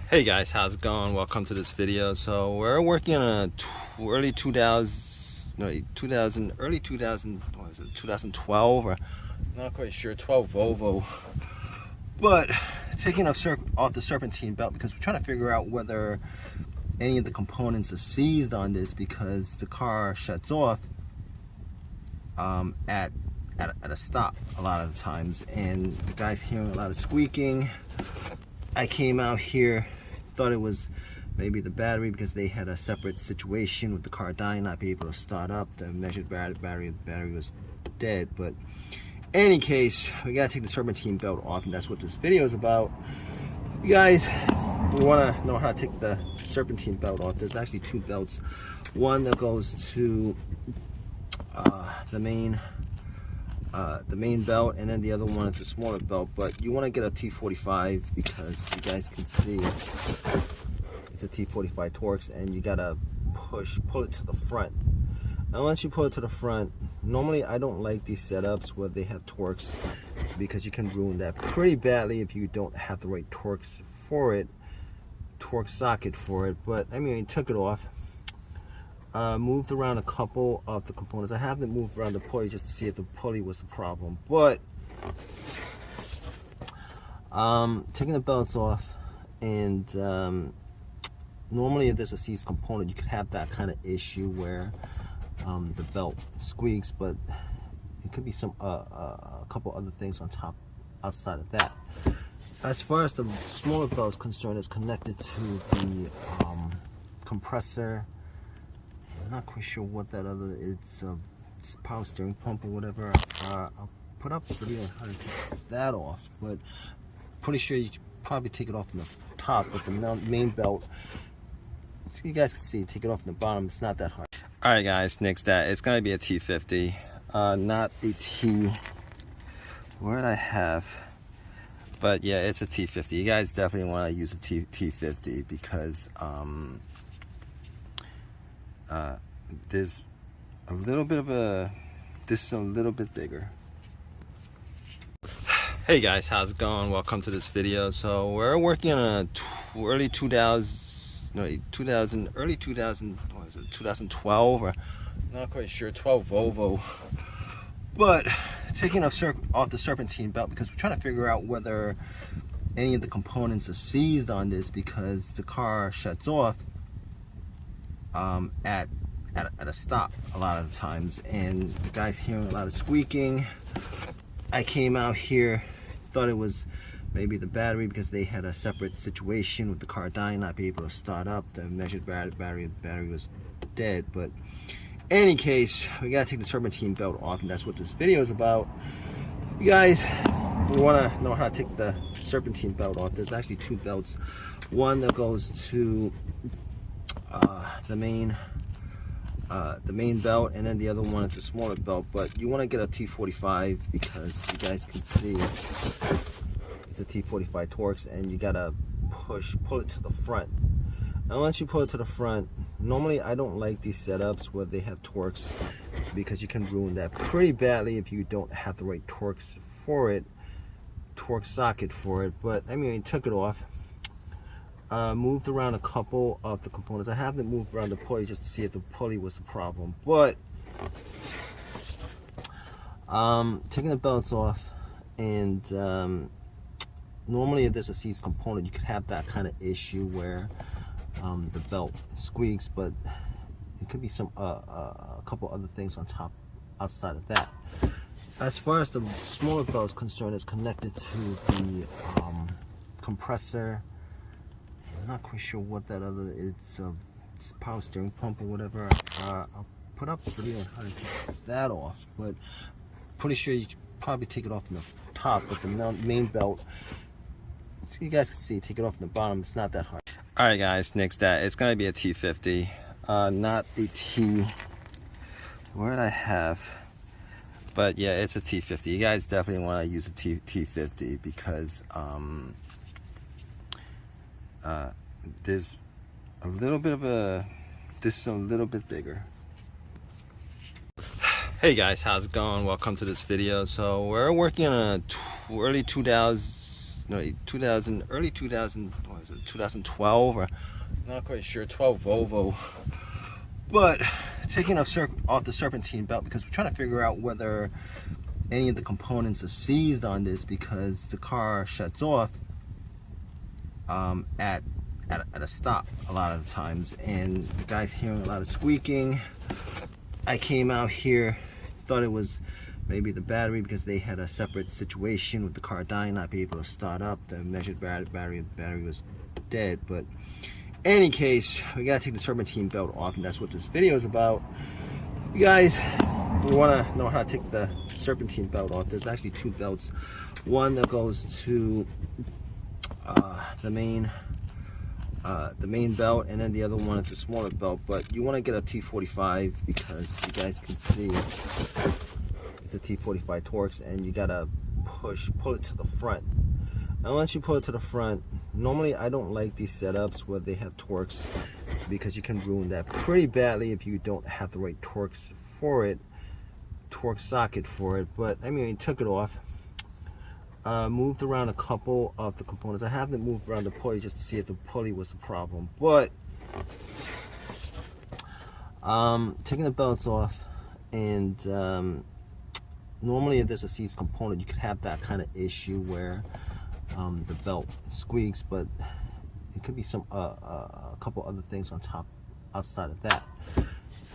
Hey guys, how's it going? Welcome to this video. So we're working on a early 2000, what is it, 2012 or not quite sure, 12 Volvo. But taking off the Serpentine belt because we're trying to figure out whether any of the components are seized on this, because the car shuts off at a stop a lot of the times, and the guy's hearing a lot of squeaking. I came out here, thought it was maybe the battery because they had a separate situation with the car dying, not be able to start up. The measured battery was dead. But in any case, we gotta take the Serpentine belt off, and that's what this video is about. You guys, we want to know how to take the Serpentine belt off. There's actually two belts. One that goes to the main belt, and then the other one is a smaller belt. But you want to get a T45 because you guys can see it's a T45 Torx, and you gotta pull it to the front. And once you pull it to the front, normally I don't like these setups where they have Torx, because you can ruin that pretty badly if you don't have the right Torx for it, Torx socket for it. But I mean, I took it off. Moved around a couple of the components. I haven't moved around the pulley just to see if the pulley was the problem. But taking the belts off, and normally if there's a seized component, you could have that kind of issue where the belt squeaks, but it could be a couple other things outside of that. As far as the smaller belt is concerned, it's connected to the compressor. I'm not quite sure what that other is. It's power steering pump or whatever. I'll put up a video on how to take that off, but pretty sure you can probably take it off from the top, but the main belt, so you guys can see, take it off from the bottom. It's not that hard. All right, guys, next it's gonna be a T50, not a T. Where did I have? But yeah, it's a T50. You guys definitely want to use a T50 because there's a little bit of this is a little bit bigger. Hey guys, how's it going? Welcome to this video. So we're working on a early 2012 or not quite sure, 12 Volvo. But taking off the Serpentine belt because we're trying to figure out whether any of the components are seized on this, because the car shuts off at a stop a lot of the times, and the guy's hearing a lot of squeaking. I came out here, thought it was maybe the battery because they had a separate situation with the car dying, not be able to start up. The measured battery was dead. But in any case, we gotta take the Serpentine belt off, and that's what this video is about. You guys, we want to know how to take the Serpentine belt off. There's actually two belts. One that goes to the main belt, and then the other one is a smaller belt. But you want to get a T45 because you guys can see it's a T45 Torx, and you gotta pull it to the front. And once you pull it to the front, normally I don't like these setups where they have Torx, because you can ruin that pretty badly if you don't have the right Torx for it, Torx socket for it. But I mean, I took it off. Moved around a couple of the components. I haven't moved around the pulley just to see if the pulley was the problem. But taking the belts off, and normally if there's a seized component, you could have that kind of issue where the belt squeaks, but it could be a couple other things outside of that. As far as the smaller belt is concerned, it's connected to the compressor. I'm not quite sure what that other is. It's power steering pump or whatever. I'll put up a video on how to take that off, but pretty sure you can probably take it off from the top, but the main belt, so you guys can see, take it off from the bottom. It's not that hard. All right, guys, next it's gonna be a T50, not a T. Where did I have? But yeah, it's a T50. You guys definitely want to use a T50 because there's a little bit of this is a little bit bigger. Hey guys, how's it going? Welcome to this video. So we're working on a early 2000, what is it, was it 2012 or not quite sure, 12 Volvo. But taking off the serpentine belt because we're trying to figure out whether any of the components are seized on this, because the car shuts off at a stop a lot of the times, and the guy's hearing a lot of squeaking. I came out here, thought it was maybe the battery because they had a separate situation with the car dying, not be able to start up. The measured battery was dead. But in any case, we gotta take the serpentine belt off, and that's what this video is about. You guys, we want to know how to take the serpentine belt off. There's actually two belts. One that goes to the main belt, and then the other one is a smaller belt. But you want to get a T45 because you guys can see it's a T45 Torx, and you gotta pull it to the front. And once you pull it to the front, normally I don't like these setups where they have Torx, because you can ruin that pretty badly if you don't have the right Torx for it, Torx socket for it. But I mean, took it off, moved around a couple of the components. I haven't moved around the pulley just to see if the pulley was the problem. But taking the belts off, and normally if there's a seized component, you could have that kind of issue where the belt squeaks, but it could be a couple other things on top outside of that.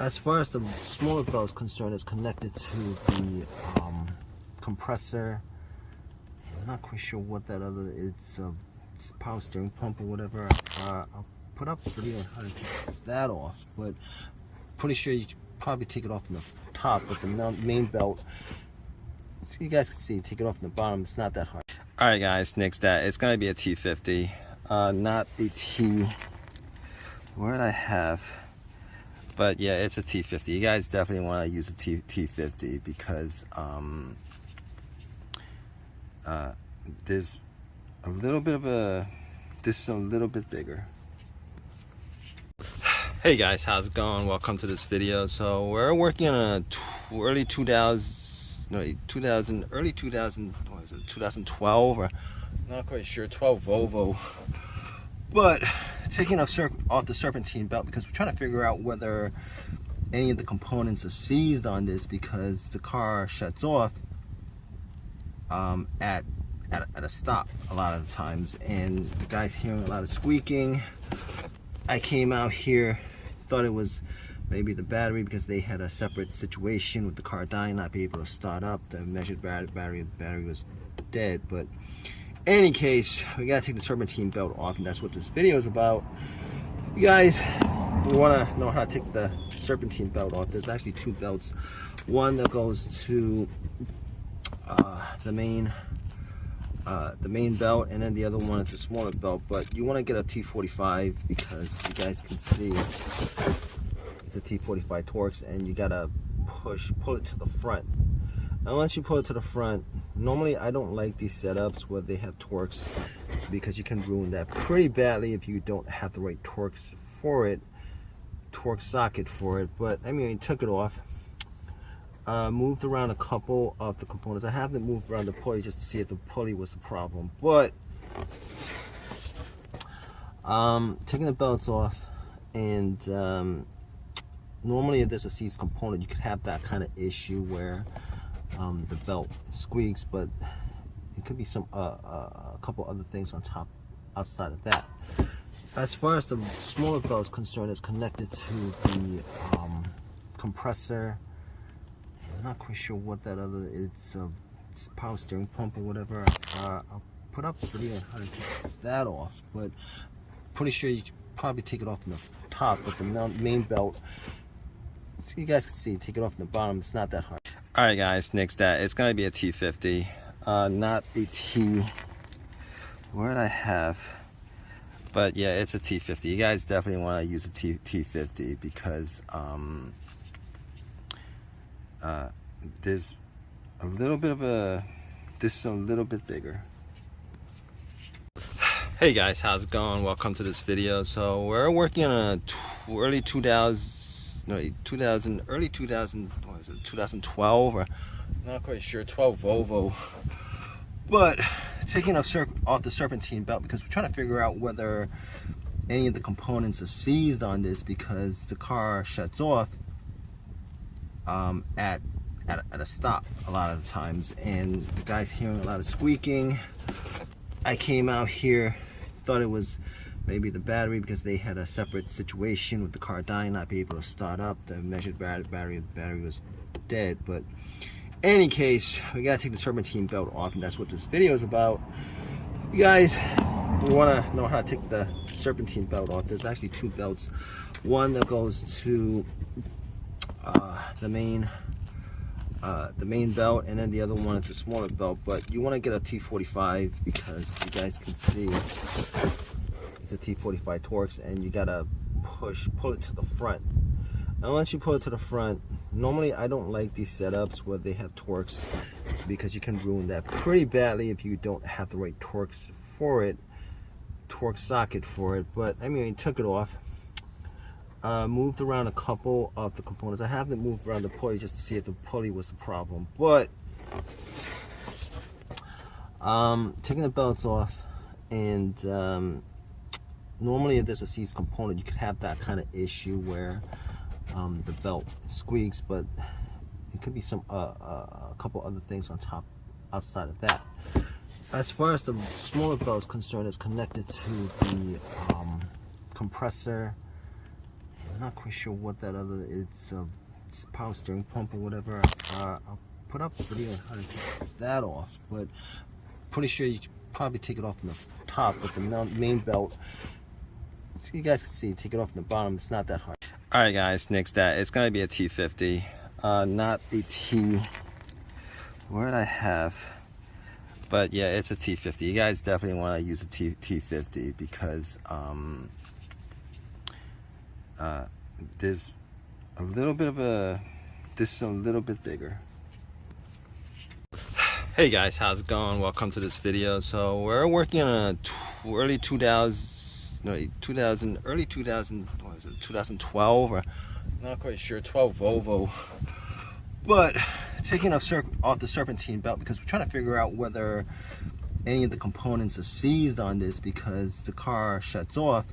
As far as the smaller belt is concerned, it's connected to the compressor. I'm not quite sure what that other is. It's power steering pump or whatever. I'll put up a video on how to take that off, but pretty sure you can probably take it off from the top, but the main belt, so you guys can see, take it off from the bottom. It's not that hard. All right, guys, next it's gonna be a T50, not a T. Where did I have? But yeah, it's a T50. You guys definitely want to use a T50 because there's a little bit of this is a little bit bigger. Hey guys, how's it going? Welcome to this video. So we're working on a early 2012 or not quite sure, 12 Volvo. But taking off the serpentine belt because we're trying to figure out whether any of the components are seized on this, because the car shuts off at a stop a lot of the times, and the guy's hearing a lot of squeaking. I came out here, thought it was maybe the battery because they had a separate situation with the car dying, not be able to start up. The measured battery was dead. But in any case, we gotta take the serpentine belt off, and that's what this video is about. You guys, we want to know how to take the serpentine belt off. There's actually two belts. One that goes to the main belt, and then the other one is a smaller belt. But you want to get a T45 because you guys can see it's a T45 Torx, and you gotta pull it to the front. And once you pull it to the front, normally I don't like these setups where they have Torx, because you can ruin that pretty badly if you don't have the right Torx for it, Torx socket for it. But I mean, took it off, moved around a couple of the components. I haven't moved around the pulley just to see if the pulley was the problem. But taking the belts off, and normally if there's a seized component, you could have that kind of issue where the belt squeaks, but it could be a couple other things on top outside of that. As far as the smaller belt is concerned, it's connected to the compressor. I'm not quite sure what that other is. It's power steering pump or whatever. I'll put up a video on how to take that off, but pretty sure you can probably take it off from the top, but the main belt, so you guys can see, take it off from the bottom. It's not that hard. All right, guys, next it's gonna be a T50, not a T. Where did I have? But yeah, it's a T50. You guys definitely want to use a T50 because there's a little bit of this is a little bit bigger. Hey guys, how's it going? Welcome to this video. So we're working on a early 2012 or not quite sure, 12 Volvo. But taking off the Serpentine belt because we're trying to figure out whether any of the components are seized on this, because the car shuts off at a stop a lot of the times, and the guy's hearing a lot of squeaking. I came out here, thought it was maybe the battery because they had a separate situation with the car dying, not be able to start up. The measured battery was dead. But in any case, we gotta take the Serpentine belt off, and that's what this video is about. You guys, we want to know how to take the Serpentine belt off. There's actually two belts, one that goes to the main belt, and then the other one is a smaller belt. But you want to get a T45 because you guys can see it's a T45 Torx, and you gotta pull it to the front. And once you pull it to the front, normally I don't like these setups where they have Torx, because you can ruin that pretty badly if you don't have the right Torx for it, Torx socket for it. But I mean, I took it off, moved around a couple of the components. I haven't moved around the pulley just to see if the pulley was the problem. But taking the belts off, and normally if there's a seized component, you could have that kind of issue where the belt squeaks, but it could be some a couple other things on top outside of that. As far as the smaller belt is concerned, it's connected to the compressor. I'm not quite sure what that other is. It's power steering pump or whatever. I'll put up a video on how to take that off, but pretty sure you can probably take it off from the top, but the main belt, so you guys can see, take it off from the bottom. It's not that hard. All right, guys, next it's gonna be a T50, not a T. Where did I have? But yeah, it's a T50. You guys definitely want to use a T50 because there's a little bit of this is a little bit bigger. Hey guys, how's it going? Welcome to this video. So we're working on a early 2012, or I'm not quite sure, 12 Volvo. But taking off the Serpentine belt because we're trying to figure out whether any of the components are seized on this, because the car shuts off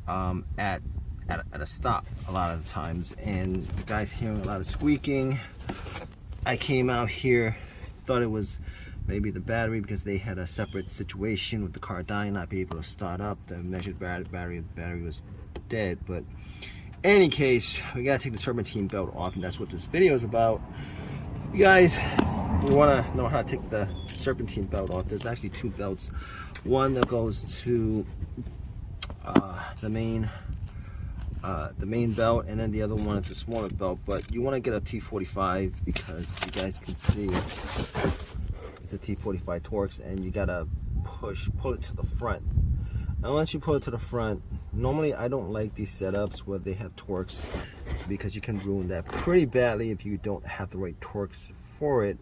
at a stop a lot of the times, and the guy's hearing a lot of squeaking. I came out here, thought it was maybe the battery because they had a separate situation with the car dying, not be able to start up. The measured battery was dead. But in any case, we gotta take the Serpentine belt off, and that's what this video is about. You guys, we want to know how to take the Serpentine belt off. There's actually two belts, one that goes to the main belt, and then the other one is a smaller belt. But you want to get a T45 because you guys can see it's a T45 Torx, and you gotta pull it to the front. And once you pull it to the front, normally I don't like these setups where they have Torx, because you can ruin that pretty badly if you don't have the right Torx for it,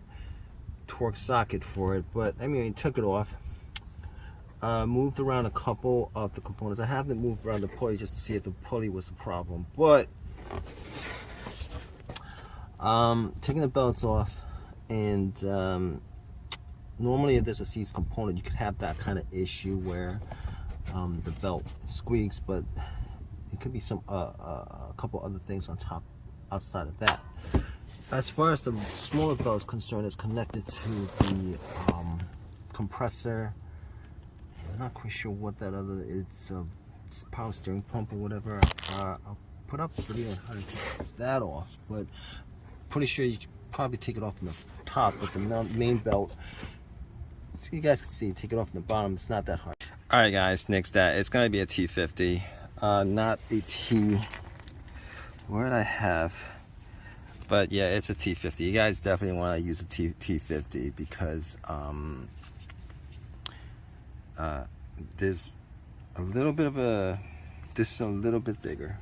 Torx socket for it. But I mean, I took it off, moved around a couple of the components. I haven't moved around the pulley just to see if the pulley was the problem. But taking the belts off, and normally if there's a seized component, you could have that kind of issue where the belt squeaks, but it could be some a couple other things on top outside of that. As far as the smaller belt is concerned, it's connected to the compressor. I'm not quite sure what that other is. It's power steering pump or whatever. I'll put up a video on how to take that off, but pretty sure you can probably take it off from the top, but the main belt, so you guys can see, take it off from the bottom. It's not that hard. All right, guys, next it's gonna be a T50, not a T. Where did I have? But yeah, it's a T50. You guys definitely want to use a T50 because there's a little bit of this is a little bit bigger.